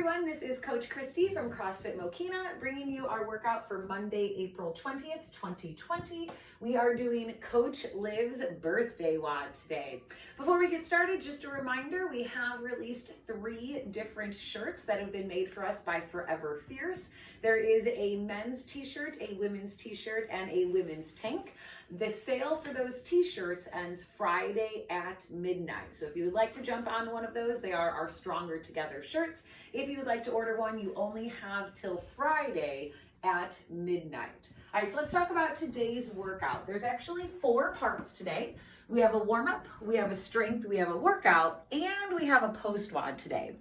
everyone, this is Coach Christy from CrossFit Mokina bringing you our workout for Monday, April 20th, 2020. We are doing Coach Liv's birthday WOD today. Before we get started, just a reminder, we have released 3 different shirts that have been made for us by Forever Fierce. There is a men's t-shirt, a women's t-shirt, and a women's tank. The sale for those t-shirts ends Friday at midnight. So if you would like to jump on one of those, they are our Stronger Together shirts. If you would like to order one, you only have till Friday at midnight. All right, so let's talk about today's workout. There's actually 4 parts today. We have a warm-up, we have a strength, we have a workout, and we have a post-WOD today.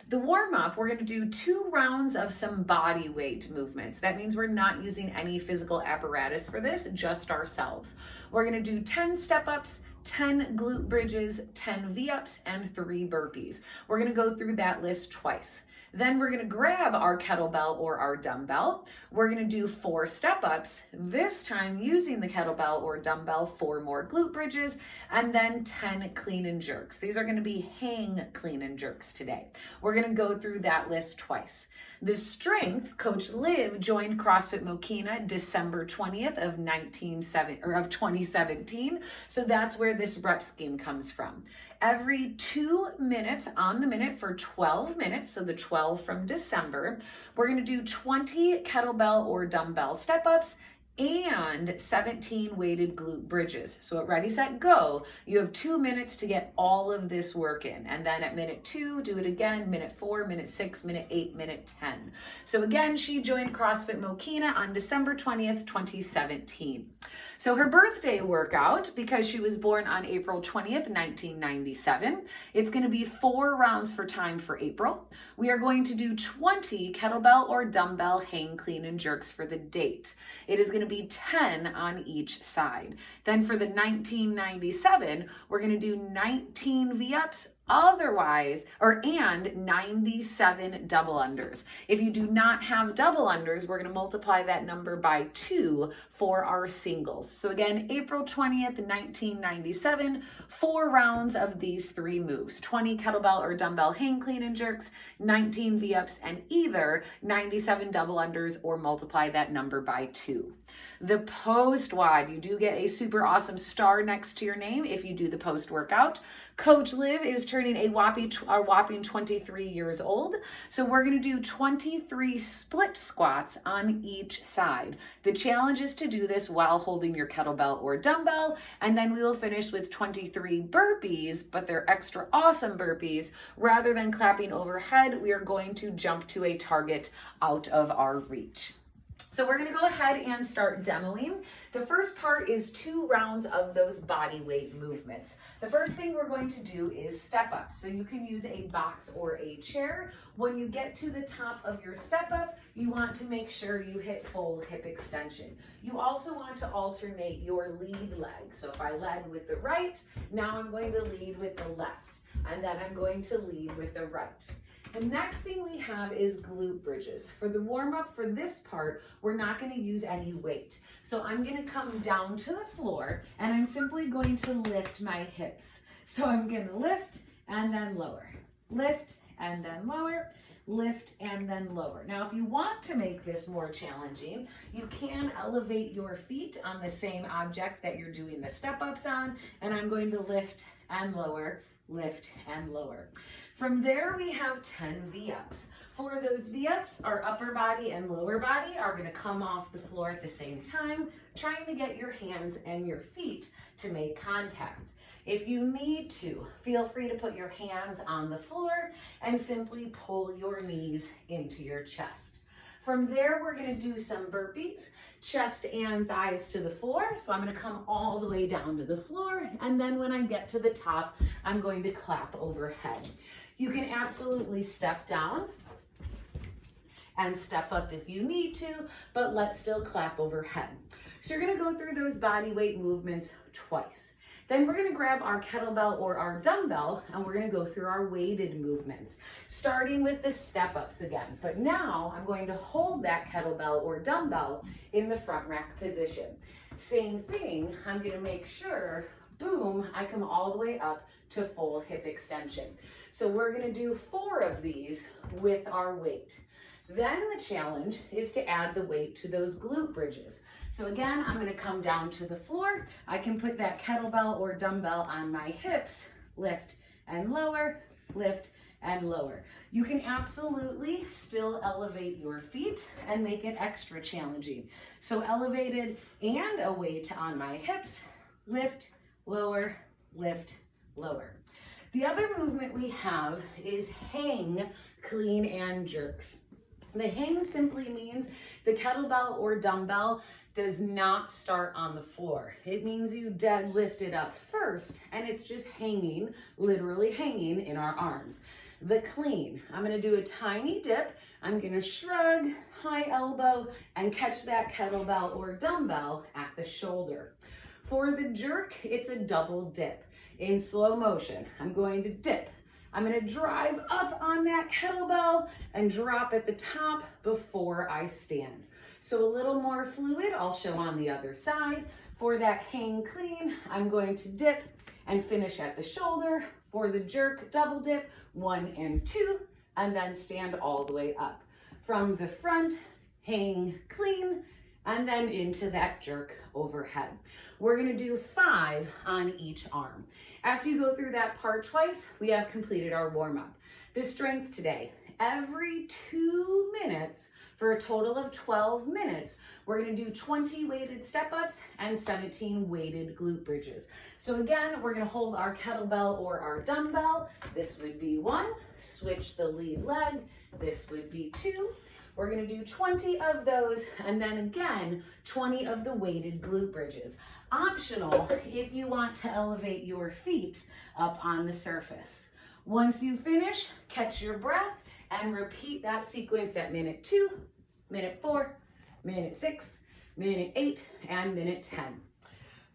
The warm-up, we're gonna do 2 rounds of some body weight movements. That means we're not using any physical apparatus for this, just ourselves. We're gonna do 10 step-ups, 10 glute bridges, 10 V-ups, and 3 burpees. We're gonna go through that list twice. Then we're gonna grab our kettlebell or our dumbbell. We're gonna do 4 step-ups, this time using the kettlebell or dumbbell, 4 more glute bridges, and then 10 clean and jerks. These are gonna be hang clean and jerks today. We're gonna go through that list twice. The strength, Coach Liv joined CrossFit Mokina December 20th of 2017. So that's where this rep scheme comes from. Every 2 minutes on the minute for 12 minutes, so the 12 from December, we're gonna do 20 kettlebell or dumbbell step-ups and 17 weighted glute bridges. So at ready, set, go, you have 2 minutes to get all of this work in. And then at minute 2, do it again, minute 4, minute 6, minute 8, minute 10. So again, she joined CrossFit Mokina on December 20th, 2017. So her birthday workout, because she was born on April 20th, 1997, it's gonna be 4 rounds for time for April. We are going to do 20 kettlebell or dumbbell hang clean and jerks for the date. It is gonna be 10 on each side. Then for the 1997, we're gonna do 19 V-ups, and 97 double unders. If you do not have double unders, we're gonna multiply that number by 2 for our singles. So again, April 20th, 1997, 4 rounds of these 3 moves, 20 kettlebell or dumbbell hang clean and jerks, 19 V-ups, and either 97 double unders or multiply that number by 2. The post-WOD, you do get a super awesome star next to your name if you do the post-workout. Coach Liv is turning a whopping 23 years old. So we're gonna do 23 split squats on each side. The challenge is to do this while holding your kettlebell or dumbbell, and then we will finish with 23 burpees, but they're extra awesome burpees. Rather than clapping overhead, we are going to jump to a target out of our reach. So we're gonna go ahead and start demoing. The first part is 2 rounds of those body weight movements. The first thing we're going to do is step up. So you can use a box or a chair. When you get to the top of your step up, you want to make sure you hit full hip extension. You also want to alternate your lead leg. So if I led with the right, now I'm going to lead with the left, and then I'm going to lead with the right. The next thing we have is glute bridges. For the warm-up for this part, we're not gonna use any weight. So I'm gonna come down to the floor and I'm simply going to lift my hips. So I'm gonna lift and then lower, lift and then lower, lift and then lower. Now, if you want to make this more challenging, you can elevate your feet on the same object that you're doing the step-ups on, and I'm going to lift and lower, lift and lower. From there, we have 10 V-ups. For those V-ups, our upper body and lower body are gonna come off the floor at the same time, trying to get your hands and your feet to make contact. If you need to, feel free to put your hands on the floor and simply pull your knees into your chest. From there, we're gonna do some burpees, chest and thighs to the floor. So I'm gonna come all the way down to the floor, and then when I get to the top, I'm going to clap overhead. You can absolutely step down and step up if you need to, but let's still clap overhead. So you're gonna go through those body weight movements twice. Then we're gonna grab our kettlebell or our dumbbell and we're gonna go through our weighted movements, starting with the step-ups again. But now I'm going to hold that kettlebell or dumbbell in the front rack position. Same thing, I'm gonna make sure boom, I come all the way up to full hip extension. So we're gonna do 4 of these with our weight. Then the challenge is to add the weight to those glute bridges. So again, I'm gonna come down to the floor. I can put that kettlebell or dumbbell on my hips, lift and lower, lift and lower. You can absolutely still elevate your feet and make it extra challenging. So elevated and a weight on my hips, lift, lower, lift, lower. The other movement we have is hang, clean, and jerks. The hang simply means the kettlebell or dumbbell does not start on the floor. It means you deadlift it up first, and it's just hanging, literally hanging in our arms. The clean, I'm gonna do a tiny dip. I'm gonna shrug, high elbow, and catch that kettlebell or dumbbell at the shoulder. For the jerk, it's a double dip. In slow motion, I'm going to dip. I'm gonna drive up on that kettlebell and drop at the top before I stand. So a little more fluid, I'll show on the other side. For that hang clean, I'm going to dip and finish at the shoulder. For the jerk, double dip, 1 and 2, and then stand all the way up. From the front, hang clean, and then into that jerk overhead. We're gonna do 5 on each arm. After you go through that part twice, we have completed our warm-up. The strength today, every 2 minutes for a total of 12 minutes, we're gonna do 20 weighted step-ups and 17 weighted glute bridges. So again, we're gonna hold our kettlebell or our dumbbell. This would be 1, switch the lead leg. This would be 2. We're gonna do 20 of those, and then again, 20 of the weighted glute bridges. Optional if you want to elevate your feet up on the surface. Once you finish, catch your breath and repeat that sequence at minute 2, minute 4, minute 6, minute 8, and minute 10.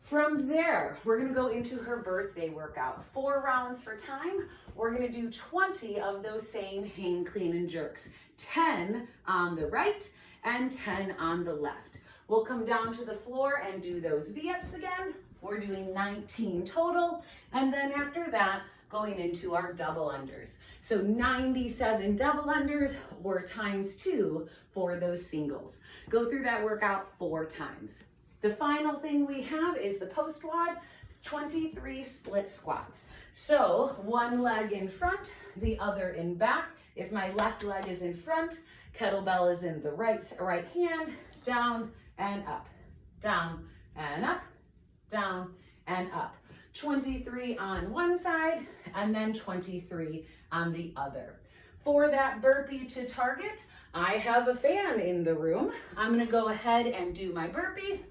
From there, we're gonna go into her birthday workout. 4 rounds for time. We're gonna do 20 of those same hang, clean, and jerks. 10 on the right and 10 on the left. We'll come down to the floor and do those V-ups again. We're doing 19 total. And then after that, going into our double unders. So 97 double unders or times 2 for those singles. Go through that workout 4 times. The final thing we have is the post WOD, 23 split squats. So 1 leg in front, the other in back. If my left leg is in front, kettlebell is in the right hand, down and up, down and up, down and up. 23 on one side and then 23 on the other. For that burpee to target, I have a fan in the room. I'm gonna go ahead and do my burpee.